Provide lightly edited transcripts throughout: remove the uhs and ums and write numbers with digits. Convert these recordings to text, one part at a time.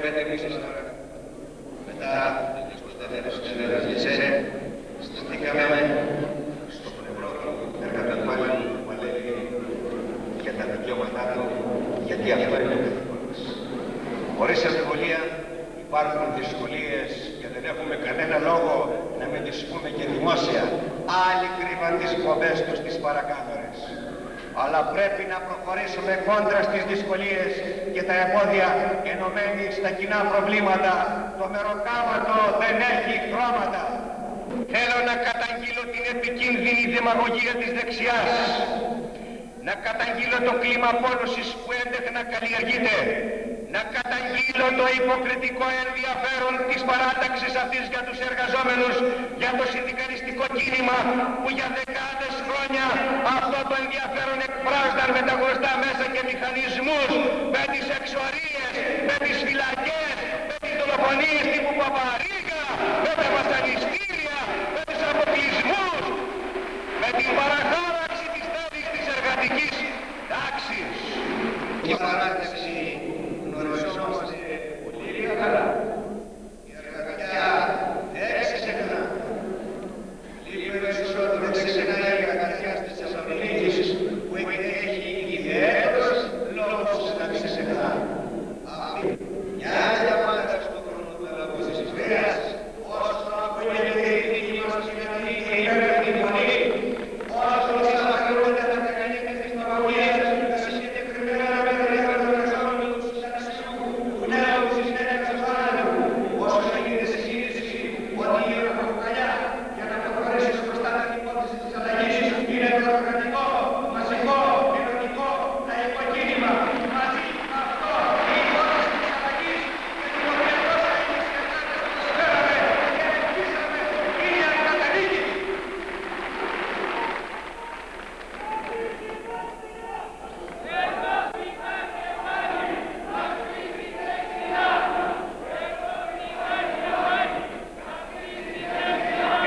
5 μήνες τώρα, μετά τις προστατεύσεις της Λιτσέ, σταθήκαμε στο πλευρό του εργατοπάλου που παλεύει για τα δικαιώματά του, γιατί αυτό είναι ο καθήκοντας. Χωρίς αμφιβολία υπάρχουν δυσκολίες και δεν έχουμε κανένα λόγο να μην τις πούμε και δημόσια. Άλλοι κρύβαν τις φοβές τους στις παρακάμερες. Αλλά πρέπει να προχωρήσουμε κόντρα στις δυσκολίες και τα εμπόδια ενωμένοι στα κοινά προβλήματα. Το μεροκάματο δεν έχει χρώματα. Θέλω να καταγγείλω την επικίνδυνη δημαγωγία της δεξιάς. Να καταγγείλω το κλίμα πόλωσης που έντεχνα καλλιεργείται. Να καταγγείλω το υποκριτικό ενδιαφέρον της παράταξης αυτής για τους εργαζόμενους, για το συνδικαλιστικό κίνημα που για δεκάδες χρόνια αυτό το ενδιαφέρον εκφράζονταν με τα γνωστά μέσα και μηχανισμούς, με τις εξορίες, με τις φυλακές, με τις δολοφονίες τύπου Παπαρίγα, με τα βασανιστήρια, με τους αποκλεισμούς, με την παραχάραξη της θέσης της εργατικής τάξης. Η παράταξη γνωριζόμαστε πολύ καλά. Η εργατιά δεν ξεχνά. Λίγο περισσότερο δεν ξεχνάει η εργατιά της Θεσσαλονίκης που έχει ιδιαίτερος λόγος να μην ξεχνά. Αυτή μια διαμάτα στον χρόνο του λαούς της Βέας, όσο ακούγεται η δική μας κοινωνική και υπέροχη φωνή, όσο ξαπακρούνται τα μεγαλύτερα της παπαγωγίας τα συγκεκριμένα μέτρα των εργαζόμενων του νέου συστήματος άλλου, όσο γίνεται σε σύγκριση ότι η ραχοκοκαλιά για να προχωρήσει μπροστά την υπόθεση της αλλαγής είναι το οργανικό, μαζικό, κοινωνικό, λαϊκό κίνημα. Μαζί με αυτό η υπόθεση της αλλαγής και την οποία τόσα ενισχυθήκαμε, προσφέραμε και ελπίσαμε είναι ακαταλήγητη.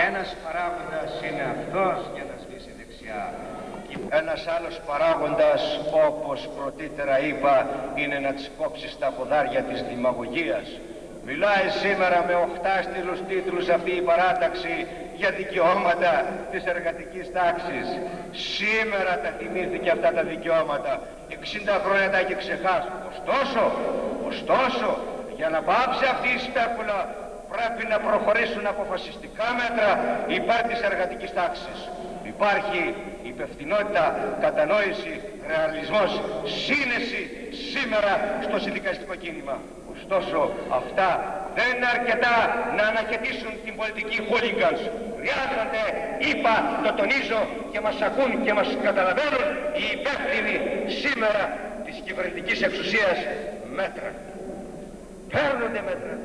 Ένας παράγοντας είναι αυτός για να σβήσει δεξιά. Ένας άλλος παράγοντας, όπως πρωτήτερα είπα, είναι να τις κόψει στα ποδάρια της δημαγωγίας. Μιλάει σήμερα με οχτάστιλους τίτλους αυτή η παράταξη για δικαιώματα της εργατικής τάξης. Σήμερα τα θυμήθηκε αυτά τα δικαιώματα. 60 χρόνια τα έχει ξεχάσει. Ωστόσο, για να πάψει αυτή η σπέκουλα πρέπει να προχωρήσουν αποφασιστικά μέτρα υπέρ της εργατικής τάξης. Υπάρχει υπευθυνότητα, κατανόηση, ρεαλισμός, σύνεση σήμερα στο συνδικαλιστικό κίνημα. Ωστόσο, αυτά δεν είναι αρκετά να αναχαιτήσουν την πολιτική hooligans. Χρειάζονται, είπα, το τονίζω και μας ακούν και μας καταλαβαίνουν οι υπεύθυνοι σήμερα της κυβερνητικής εξουσίας μέτρα. Παίρνονται μέτρα.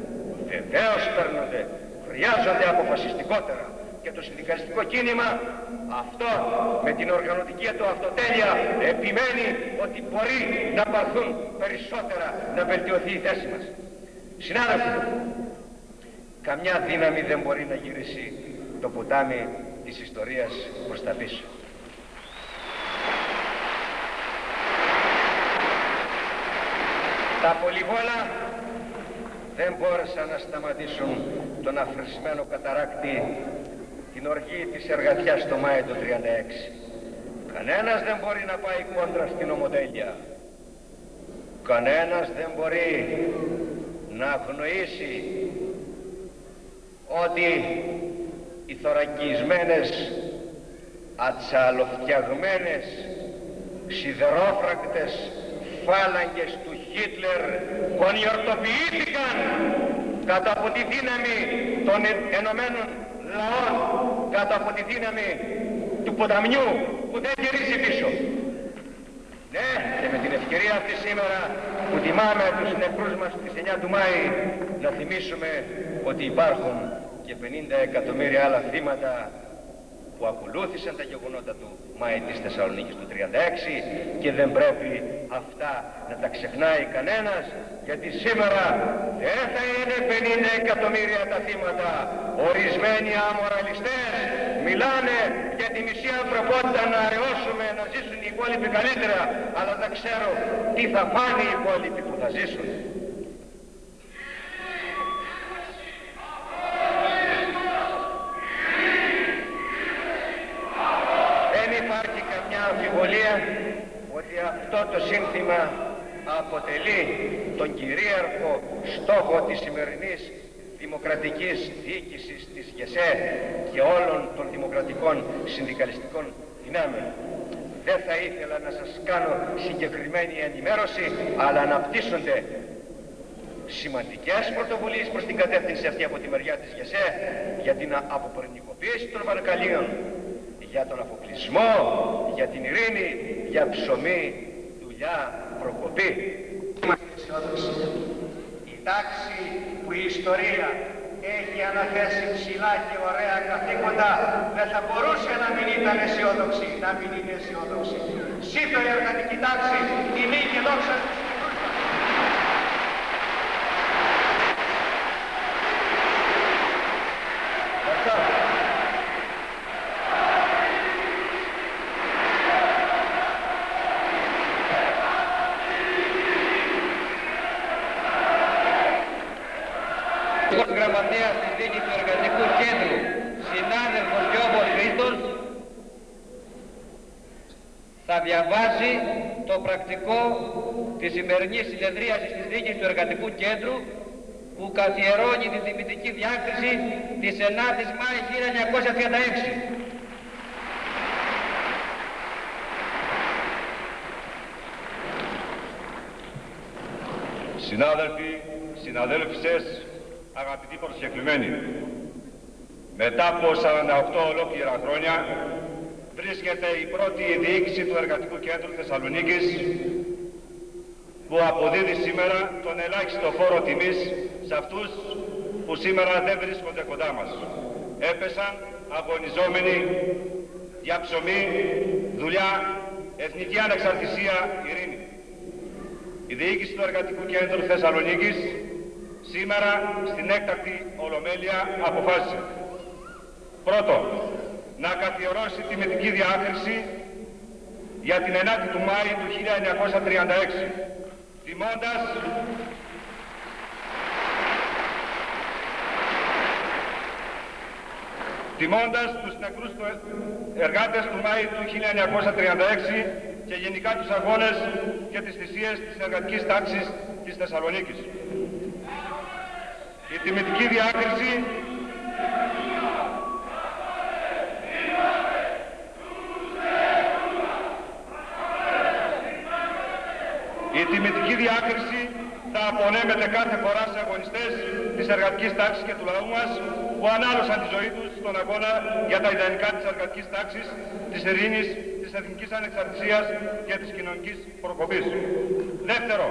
Βεβαίως παίρνονται. Χρειάζονται αποφασιστικότερα. Και το συνδικαλιστικό κίνημα αυτό με την οργανωτική του αυτοτέλεια επιμένει ότι μπορεί να πάρθουν περισσότερα να βελτιωθεί η θέση μας. Συνάδελφοι, καμιά δύναμη δεν μπορεί να γυρίσει το ποτάμι της ιστορίας προς τα πίσω. Τα πολυβόλα δεν μπόρεσαν να σταματήσουν τον αφρισμένο καταράκτη την οργή της εργατιάς το Μάιο του 1936. Κανένας δεν μπορεί να πάει κόντρα στην ομοτέλεια. Κανένας δεν μπορεί να αγνοήσει ότι οι θωρακισμένες, ατσαλοφτιαγμένες, σιδερόφρακτες φάλαγγες του Χίτλερ κονιορτοποιήθηκαν κάτω από τη δύναμη των ενωμένων λαών, κάτω από τη δύναμη του ποταμιού που δεν γυρίζει πίσω. Ναι, και με την ευκαιρία αυτή σήμερα που τιμάμε τους νεκρούς μας στις 9 του Μάη να θυμίσουμε ότι υπάρχουν και 50 εκατομμύρια άλλα θύματα που ακολούθησαν τα γεγονότα του Μάη της Θεσσαλονίκης του 1936 και δεν πρέπει αυτά να τα ξεχνάει κανένας, γιατί σήμερα δεν θα είναι 50 εκατομμύρια τα θύματα. Ορισμένοι αμοραλιστές μιλάνε για τη μισή ανθρωπότητα να αραιώσουμε, να ζήσουν οι υπόλοιποι καλύτερα, αλλά δεν ξέρω τι θα φάνε οι υπόλοιποι που θα ζήσουν. αποτελεί τον κυρίαρχο στόχο της σημερινής δημοκρατικής διοίκησης της ΓΕΣΕ και όλων των δημοκρατικών συνδικαλιστικών δυνάμεων. Δεν θα ήθελα να σας κάνω συγκεκριμένη ενημέρωση, αλλά αναπτύσσονται σημαντικές πρωτοβουλίες προς την κατεύθυνση αυτή από τη μεριά της ΓΕΣΕ για την αποπυρηνικοποίηση των Βαρκαλίων, για τον αποκλεισμό, για την ειρήνη, για ψωμί, δουλειά, προκοπή. Η τάξη που η ιστορία έχει αναθέσει ψηλά και ωραία καθήκοντα δεν θα μπορούσε να μην ήταν αισιόδοξη, να μην είναι αισιόδοξη. Ζήτω η εργατική τάξη, τιμή και δόξα στους καιρούς μας. Γραμματέας της Δίκης του Εργατικού Κέντρου, συνάδελφος Γιώργος Χρήστος, θα διαβάσει το πρακτικό της σημερινής συνεδρίασης της Δίκης του Εργατικού Κέντρου που καθιερώνει τη τιμητική διάκριση της 9ης Μάη 1936. Συνάδελφοι, συναδέλφισες, αγαπητοί προσκεκλημένοι, μετά από 48 ολόκληρα χρόνια βρίσκεται η πρώτη διοίκηση του Εργατικού Κέντρου Θεσσαλονίκης που αποδίδει σήμερα τον ελάχιστο φόρο τιμής σε αυτούς που σήμερα δεν βρίσκονται κοντά μας. Έπεσαν αγωνιζόμενοι για ψωμί, δουλειά, εθνική ανεξαρτησία, ειρήνη. Η διοίκηση του Εργατικού Κέντρου Θεσσαλονίκης σήμερα στην έκτακτη ολομέλεια αποφάσισε πρώτον να καθιερώσει τιμητική διάκριση για την 9η του Μάη του 1936 τιμώντας τους νεκρούς εργάτες του Μάη του 1936 και γενικά τους αγώνες και τις θυσίες της εργατικής τάξης της Θεσσαλονίκης. Η τιμητική διάκριση θα απονέμεται κάθε φορά σε αγωνιστές της εργατικής τάξης και του λαού μας που ανάλωσαν τη ζωή τους στον αγώνα για τα ιδανικά της εργατικής τάξης, της ειρήνης, της εθνικής ανεξαρτησίας και της κοινωνικής προκοπής. Δεύτερο,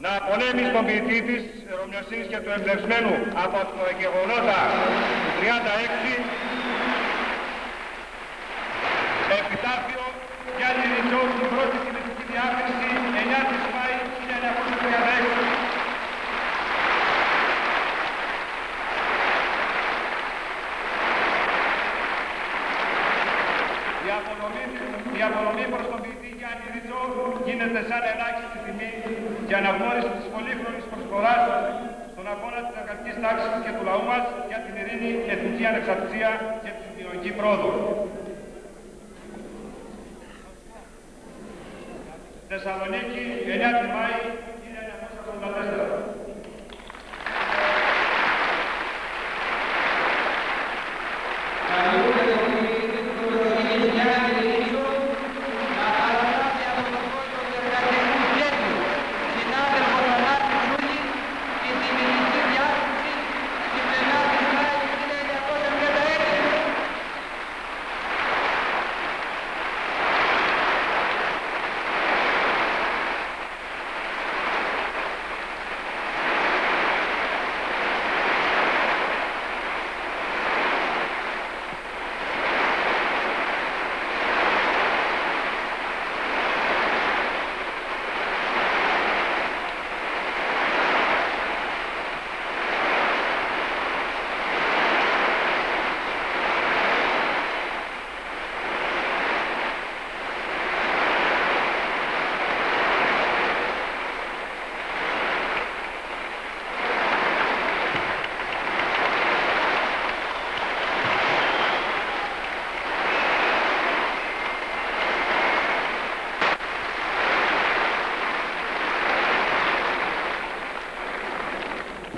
να απονέμει στον ποιητή της Ρωμιοσύνης και του εμπνευσμένου από το γεγονότα του 36 επιτάφιο για την Ριτσό στην πρώτη τιμητική διάκριση 9 Μάη 1936. Η απονομή προς τον ποιητή Γιάννη Ριτσό γίνεται σαν ελάχιστη τιμή για αναγνώριση της πολύχρονης προσφοράς στον αγώνα της εργατικής τάξης και του λαού μας για την ειρήνη, εθνική ανεξαρτησία και την κοινωνική πρόοδο. Θεσσαλονίκη, 9 Μάη 1984.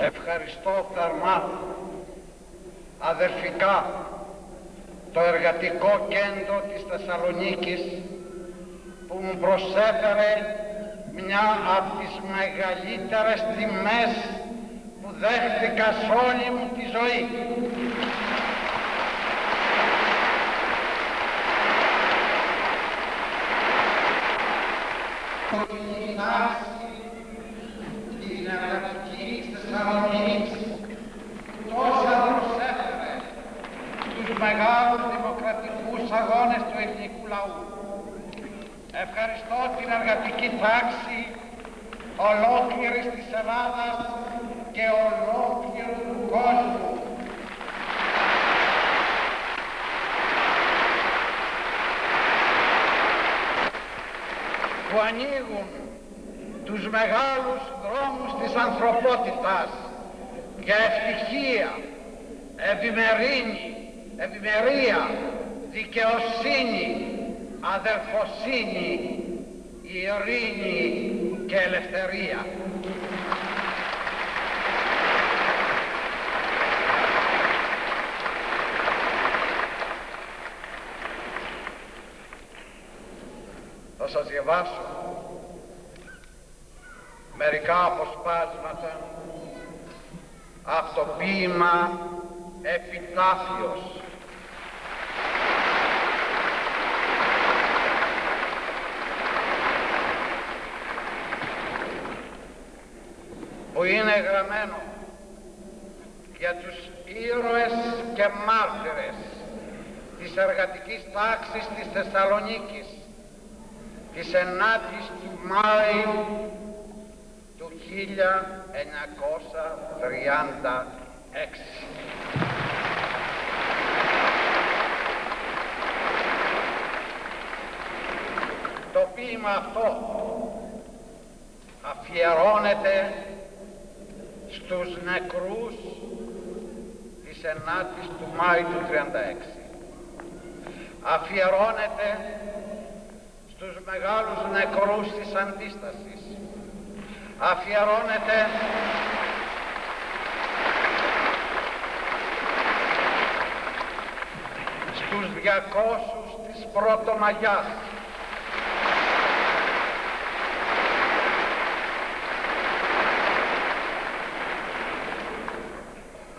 Ευχαριστώ θερμά αδερφικά το Εργατικό Κέντρο της Θεσσαλονίκης που μου προσέφερε μια από τις μεγαλύτερες τιμές που δέχτηκα σε όλη μου τη ζωή. Η τάξη της Εργατικής Θεσσαλονίκης τόσα προσέφερε στους μεγάλους δημοκρατικούς αγώνες του ελληνικού λαού. Ευχαριστώ την εργατική τάξη ολόκληρης της Ελλάδας και ολόκληρου του κόσμου. Που ανοίγουν τους μεγάλους δρόμους της ανθρωπότητας για ευτυχία, ευημερία, δικαιοσύνη, αδερφοσύνη, ειρήνη και ελευθερία. Θα σας διαβάσω μερικά αποσπάσματα από το ποίημα «Επιτάφιος». Που είναι γραμμένο για τους ήρωες και μάρτυρες της εργατικής τάξης της Θεσσαλονίκης της 9ης του Μάη του 1936. Το ποίημα αυτό αφιερώνεται στους νεκρούς της 9ης του Μάη του 1936. Αφιερώνεται στους μεγάλους νεκρούς της Αντίστασης. Αφιερώνεται στους 200 της Πρωτομαγιάς.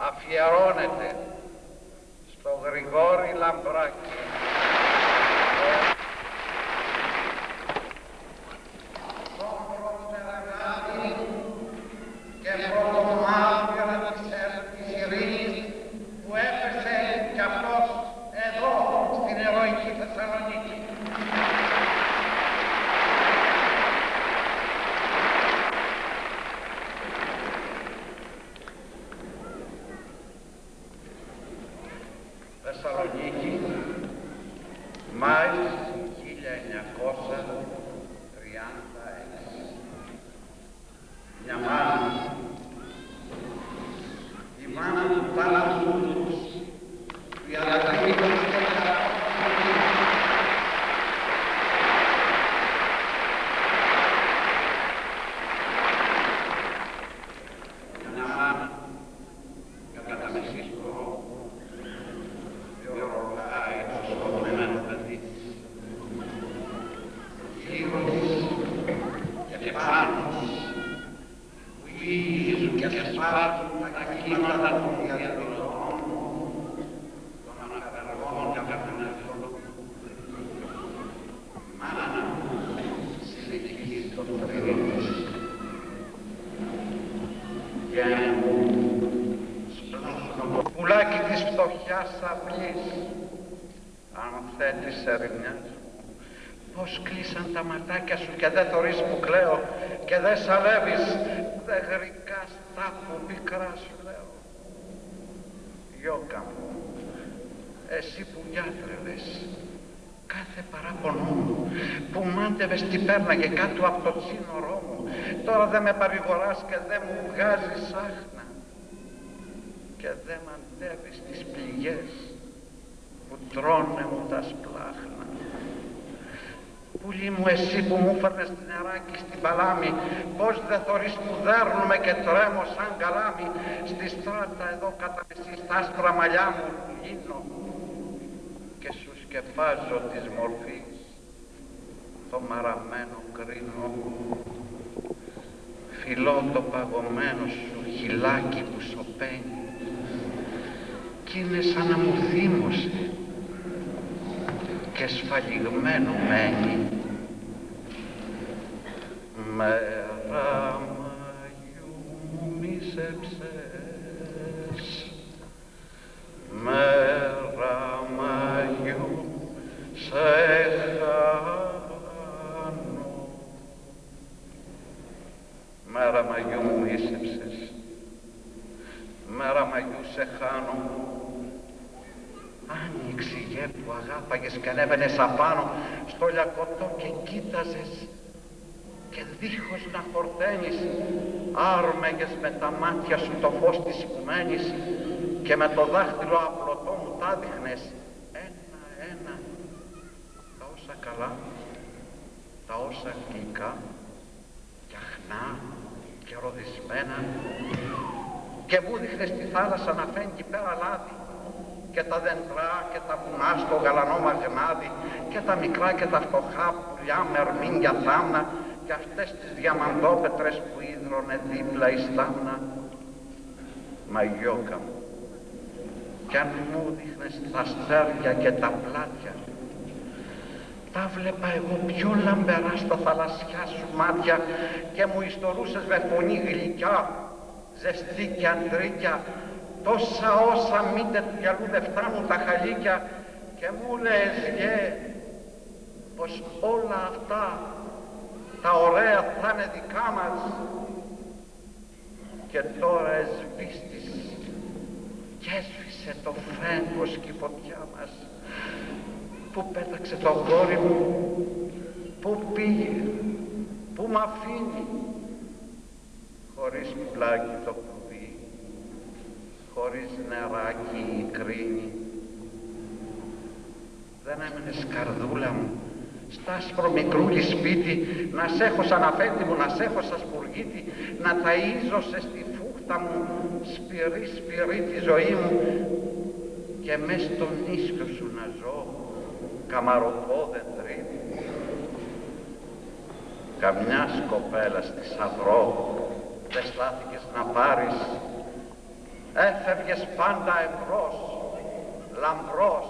Αφιερώνεται στο Γρηγόρη Λαμπράκη, στον πρωτεργάτη και πρωτομάρτυρα της ειρήνης που έπεσε κι αυτός εδώ στην ηρωική Θεσσαλονίκη. Θεσσαλονίκη, Μάη 1936. Μια μάνα, η μάνα του θάλασσου τους, η αδερφή των μια μάνα, κατά τα μεσήστρο, διορροπάει το σκοτωμένο παιδί. Γύρω και πάνω που γυρίζουν και σπάζουν τα κύματα των διαδηλωτών, των αναπεργών και καταναλωτών. Μάνα συνεχίζει το τρίγωνο και σπλώσουν το πουλάκι της φτωχιάς αυλής, αν θέτεις ερημιάς. Πώς κλείσαν τα ματάκια σου και δεν θωρείς που κλαίω και δεν σαλεύεις, δεν γρικάς τάπου πικρά σου λέω. Γιώκα μου, εσύ που διάτρελες κάθε παράπονό μου, που μάντευες τι πέρναγε κάτω από το σύνορό μου, τώρα δεν με παρηγοράς και δεν μου βγάζεις άχνα και δεν μαντεύεις τις πληγές που τρώνε μου τα σπλάχνα. Πουλί μου, εσύ που μου φέρνες νεράκι στην παλάμη, πώς δε θωρείς που δέρνουμε και τρέμω σαν καλάμι, στη στράτα εδώ κατά μεσή στα άσπρα μαλλιά μου λύνω και σου σκεπάζω της μορφής το μαραμένο κρίνο. Φιλώ το παγωμένο σου χυλάκι που σωπαίνει κι είναι σαν να μου θύμωσε και σφαλιγμένο μένει. Μέρα Μαγιού μου μίσεψες, μέρα Μαγιού σε χάνω. Μέρα Μαγιού μου μίσεψες, μέρα Μαγιού σε χάνω. Άνοιξε η γε που αγάπαγες και ανέβαινες απάνω στο λιακωτό και κοίταζες και δίχως να χορταίνεις άρμεγες με τα μάτια σου το φως της οικουμένης και με το δάχτυλο απλωτό μου τα δείχνες ένα-ένα τα όσα καλά, τα όσα γλυκά και αχνά και ροδισμένα και μου δείχνες τη θάλασσα να φαίνει εκεί πέρα λάδι και τα δέντρα και τα βουνά στο γαλανό μαγνάδι και τα μικρά και τα φτωχά πουλιά με αρμήνια θάμνα και αυτές τις διαμαντόπετρες που ίδρωνε δίπλα η στάμνα. Μαγιώκα μου, κι αν μου δείχνες τα αστέρια και τα πλάτια, τα βλέπα εγώ πιο λαμπερά στα θαλασσιά σου μάτια και μου ιστορούσες με φωνή γλυκιά, ζεστή και αντρίκια, τόσα όσα μήτε του γυαλού δε φτάνουν τα χαλίκια και μου λες γε πως όλα αυτά τα ωραία θα είναι δικά μας και τώρα εσβήστης και έσβησε το φέγγος και η φωτιά μας. Πού πέταξε το αγόρι μου, πού πήγε, πού μ' αφήνει, χωρίς πουλάκι το κλουβί, χωρίς νεράκι η κρίνη. Δεν έμενες καρδούλα μου στα άσπρο μικρούλι σπίτι, να σ' έχω σαν αφέντη μου, να σ' έχω σαν σπουργίτη, να ταΐζωσαι στη φούχτα μου σπυρί σπυρί τη ζωή μου και μες στον ίσιο σου να ζω καμαροπόδεντρη. Καμιά σκοπέλα στη Σαυρό δεν στάθηκες να πάρεις, έφευγες πάντα εμπρός, λαμπρός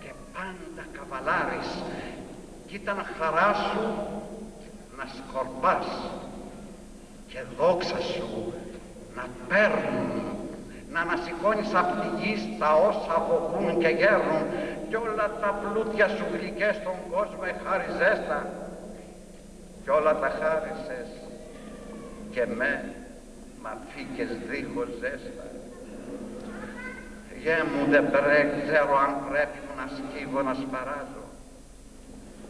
και πάντα καβαλάρης κι ήταν χαρά σου να σκορπάς και δόξα σου να παίρνουν, να ανασηκώνεις απ' τη γη τα όσα αποκούν και γέρνουν κι όλα τα πλούτια σου γλυκές στον κόσμο εχάριζέστα κι όλα τα χάρισες και μ' αφήκες δίχως ζέστα. Γε μου δεν ξέρω αν πρέπει μου να σκύβω να σπαράζω,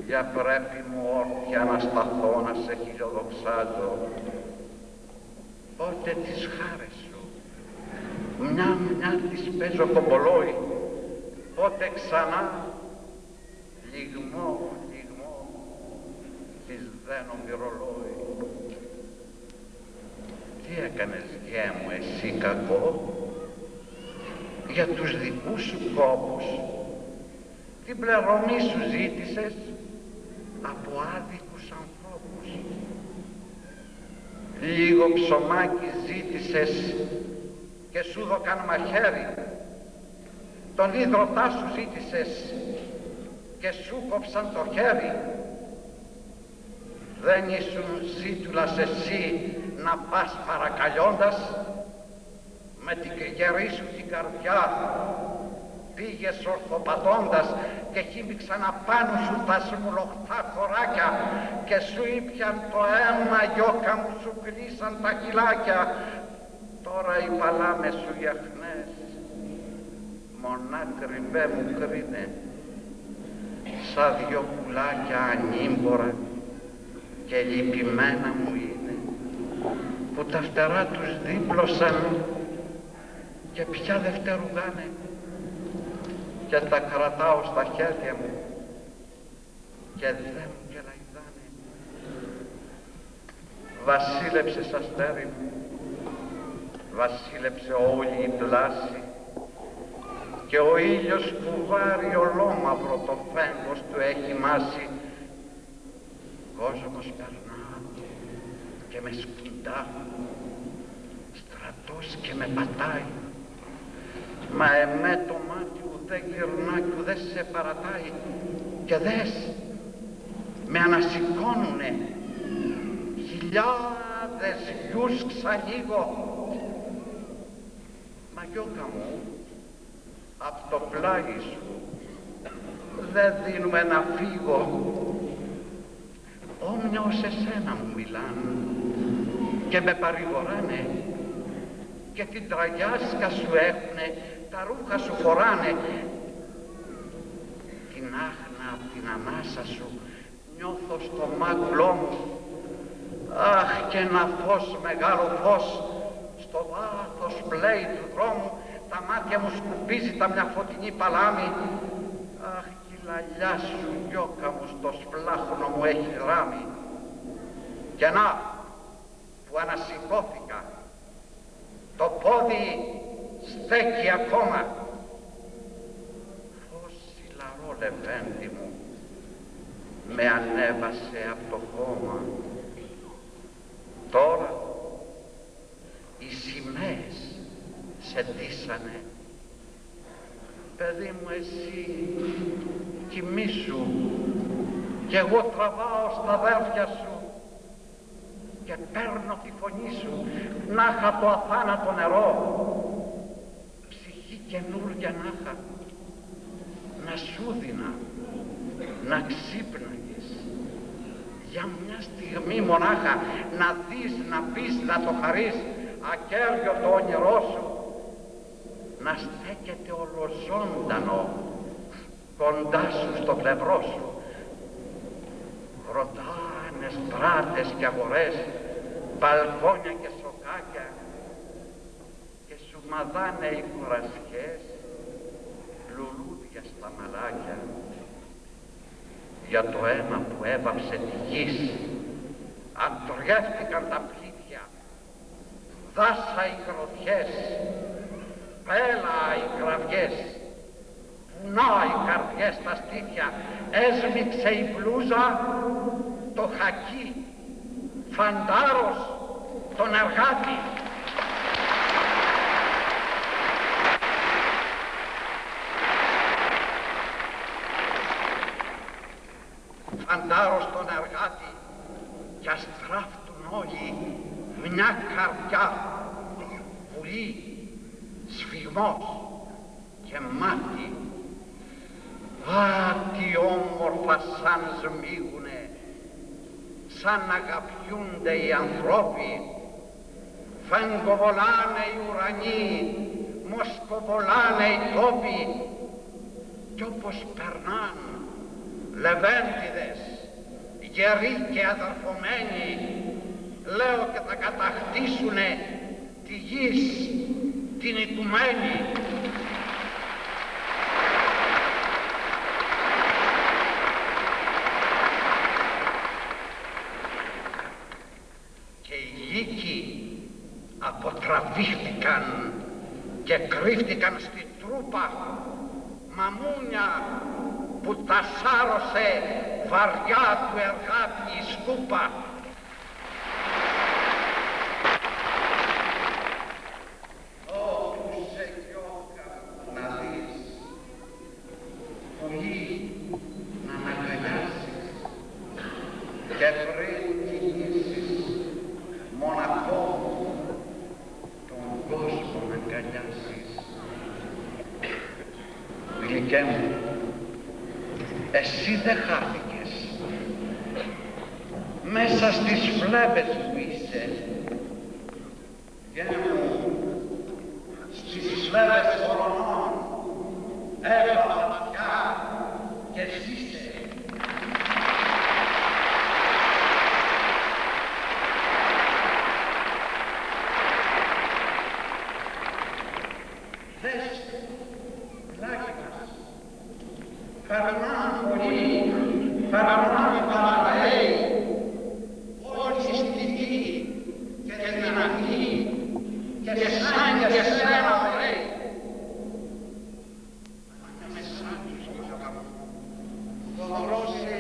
για πρέπει μου όρθια να σταθώ να σε χιλιοδοξάζω. Πότε τις χάρες σου μια της παίζω κομπολόι, πότε ξανά λιγμό της δένω μυρολόι. Τι έκανες γε μου εσύ κακό, για τους δικούς σου κόπους την πληρωμή σου ζήτησες από άδικους ανθρώπους. Λίγο ψωμάκι ζήτησες και σου δωκαν μαχαίρι, τον ίδρωτά σου ζήτησες και σου κόψαν το χέρι. Δεν ήσουν ζήτουλας εσύ να πας παρακαλιώντας, με την γερή σου την καρδιά πήγες ορθοπατώντας και χύμιξαν απάνω σου τα σμουλοχτά χωράκια και σου ήπιαν το αίμα γιώκα μου, σου κλείσαν τα χυλάκια. Τώρα οι παλάμες σου γιαχνές μονάκρι μπέ μου κρίνε σαν δυο πουλάκια ανήμπορα και λυπημένα μου είναι που τα φτερά τους δίπλωσαν και πια δε φτερουγάνε και τα κρατάω στα χέρια μου και δε μου κελαϊδάνε. Βασίλεψες αστέρι μου, βασίλεψε όλη η πλάση και ο ήλιος κουβάρει ολόμαυρο το φέγγος του έχει μάσει. Κόσμος περνά και με σκουντά, στρατός και με πατάει, μα εμέ το μάτι ουδέ γυρνά κι ουδέ σε παρατάει. Και δες, με ανασηκώνουνε χιλιάδες γιους ξαλίγω, μα γιώκα μου, απ' το πλάι σου δεν δίνουμε να φύγω. Όμοια ως εσένα μου μιλάν και με παρηγοράνε και την τραγιάσκα σου έχουνε, τα ρούχα σου φοράνε. Την άχνα απ' την ανάσα σου νιώθω στο μάγουλό μου. Αχ, και ένα φως, μεγάλο φως, στο βάθος πλέει του δρόμου, τα μάτια μου σκουπίζει τα μια φωτεινή παλάμη. Αχ, η λαλιά σου γιώκα μου στο σπλάχνο μου έχει γράμει. Και να, που ανασηκώθηκα, το πόδι στέκει ακόμα. Φως λαρό λεβέντη μου με ανέβασε από το χώμα. Τώρα οι σημαίες σε ντύσανε. Παιδί μου, εσύ κοιμήσου κι εγώ τραβάω στα αδέρφια σου και παίρνω τη φωνή σου, να είχα το αθάνατο νερό, ψυχή καινούρια να είχα, να σου δίνα, να ξύπναγες για μια στιγμή μονάχα, να δεις, να πεις, να το χαρείς ακέραιο το όνειρό σου, να στέκεται ολοζώντανο κοντά σου στο πλευρό σου. Ρωτάνε στράτες και αγορές, μπαλκόνια και σοκάκια και σου μαδάνε οι κουρασιές, λουλούδια στα μαλάκια. Για το αίμα που έβαψε τη γης αντριεύτηκαν τα πλήθια, δάσα οι γροθιές, πέλα οι κραυγές, βουνά οι καρδιές στα στήθια, έσμιξε η μπλούζα το χακί, φαντάρος τον εργάτη. Φαντάρος τον εργάτη κι αστράφτουν όλοι μια καρδιά, βουλή, σφιγμός και μάτι. Α, τι όμορφα σαν σμίγουνε, σαν αγαπιούνται οι ανθρώποι. Φεγγοβολάνε οι ουρανοί, μοσκοβολάνε οι τόποι κι όπως περνάν λεβέντιδες, γεροί και αδερφωμένοι, λέω και θα κατακτήσουνε τη γης την ηττουμένη. Και οι λύκοι αποτραβήχτηκαν και κρύφτηκαν στη τρούπα, μαμούνια που τα σάρωσε βαριά του εργάτη η σκούπα. Όπου σε γιώκα να δεις, πουλί να αναγκαλιάσεις και πριν κινήσεις μοναχό τον κόσμο να αγκαλιάσεις. Γλυκέ μου, εσύ δεν χάθηκες. Μέσα στις φλέβες που είσαι. Γένε μου, στις φλέβες χρονών έβαλα ματιά και ζήσε. Δες, πλάκι μας, περνάν πολύ, περνάν για σένα, λέει. Ανάμεσά τους, Γιώργα μου, Θοδωρώσει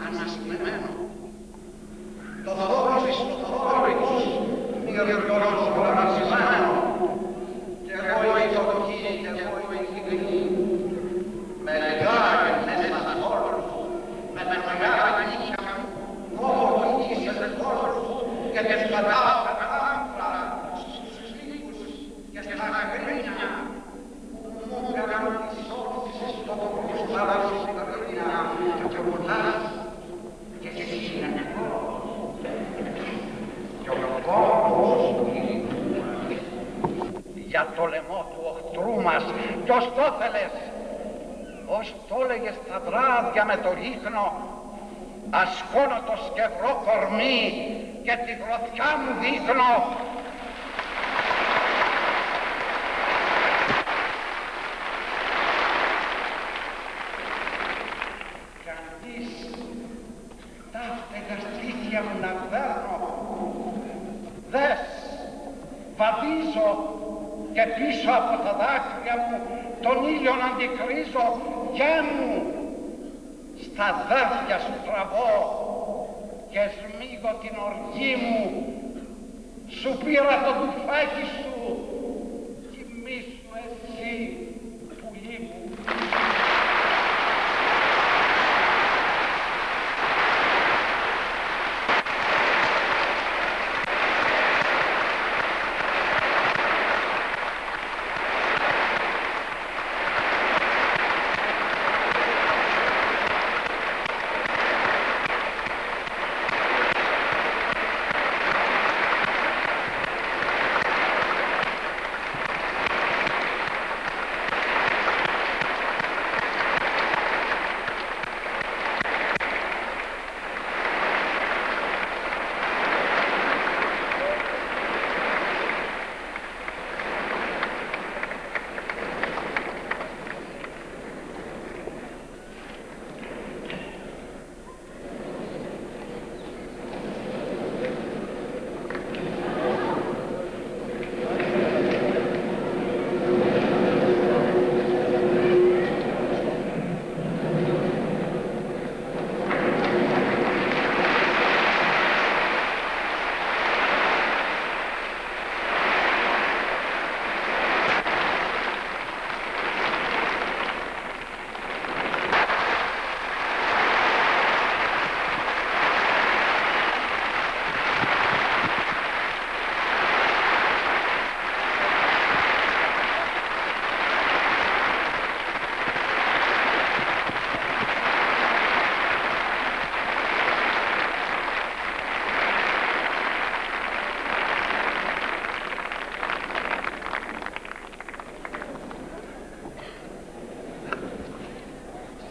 αναστημένο. Το Θοδωρώσεις, το Θοδωρικός, μη γρηγορός αναστημένο. Κι εγώ η Θεοδοκία, κι εγώ η Κυπρική. Με λεγάρι μέσα όλους, με μεγάλη νύχια μου, μόχο είσαι όλους, και τις πατάω τα λάμπρα, στους λύκους και στα γρίνια, που μου έκαναν τις όρθιες στο κοστάδο στην γρίνια, και κοντάς, και εσύ είναι κόρος. Και ο κόρος του για το λαιμό του οχτρού μας, κι ως το θέλες, ως το έλεγες τα βράδια με το ίχνο, ασκώνω το σκευρό κορμί και τη γροθιά μου δείχνω. Κανείς τα φταίγα στήθια μου να παίρνω. Δες, βαδίζω και πίσω από τα δάκρυα μου τον ήλιο να αντικρίζω. Γεια μου, στα δάχτυλα σου τραβώ και σμίγω την οργή μου. Σου πήρα το τουφάκι σου, κοιμήσου εσύ, πουλί μου.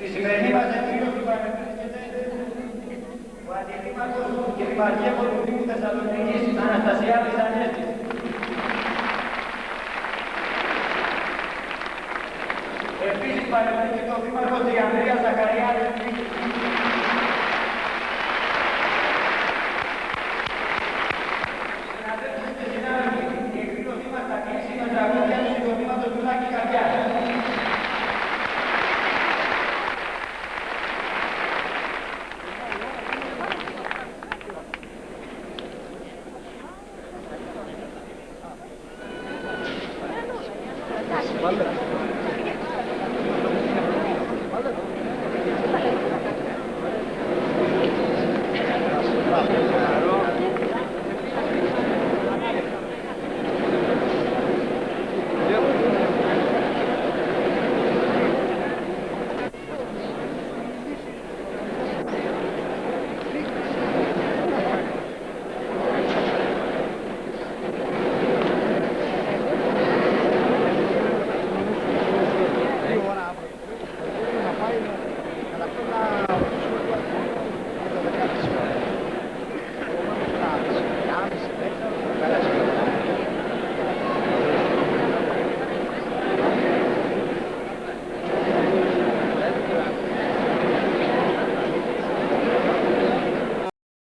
Στη σημερινή μας εκδήλωση παρευρίσκεται ο αντιδήμαρχος και δημαρχίος του Δήμου Θεσσαλονίκης Αναστασιάδης Ανέστης. Επίσης παρευρίσκεται ο δήμαρχος Ανδρέας Ζαχαριάδης. Συναδέλφοι και συνάδελφοι, η εκδήλωσή μας θα κλείσει με τραγούδια του συγκροτήματος του Λάκη Καρδιάς. Vale.